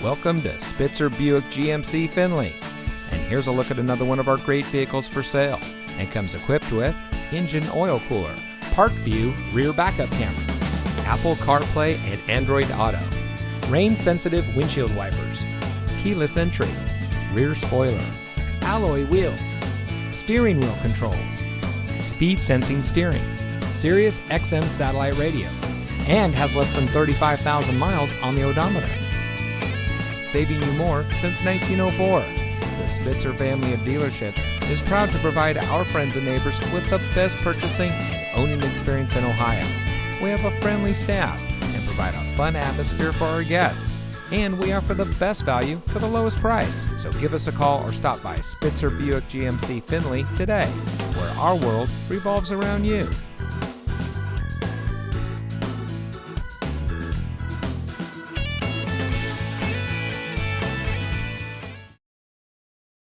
Welcome to Spitzer Buick GMC Findlay. And here's a look at another one of our great vehicles for sale. And comes equipped with engine oil cooler, park view rear backup camera, Apple CarPlay and Android Auto, rain sensitive windshield wipers, keyless entry, rear spoiler, alloy wheels, steering wheel controls, speed sensing steering, Sirius XM satellite radio, and has less than 35,000 miles on the odometer. Saving you more since 1904. The Spitzer family of dealerships is proud to provide our friends and neighbors with the best purchasing and owning experience in Ohio. We have a friendly staff and provide a fun atmosphere for our guests. And we offer the best value for the lowest price. So give us a call or stop by Spitzer Buick GMC Findlay today, where our world revolves around you.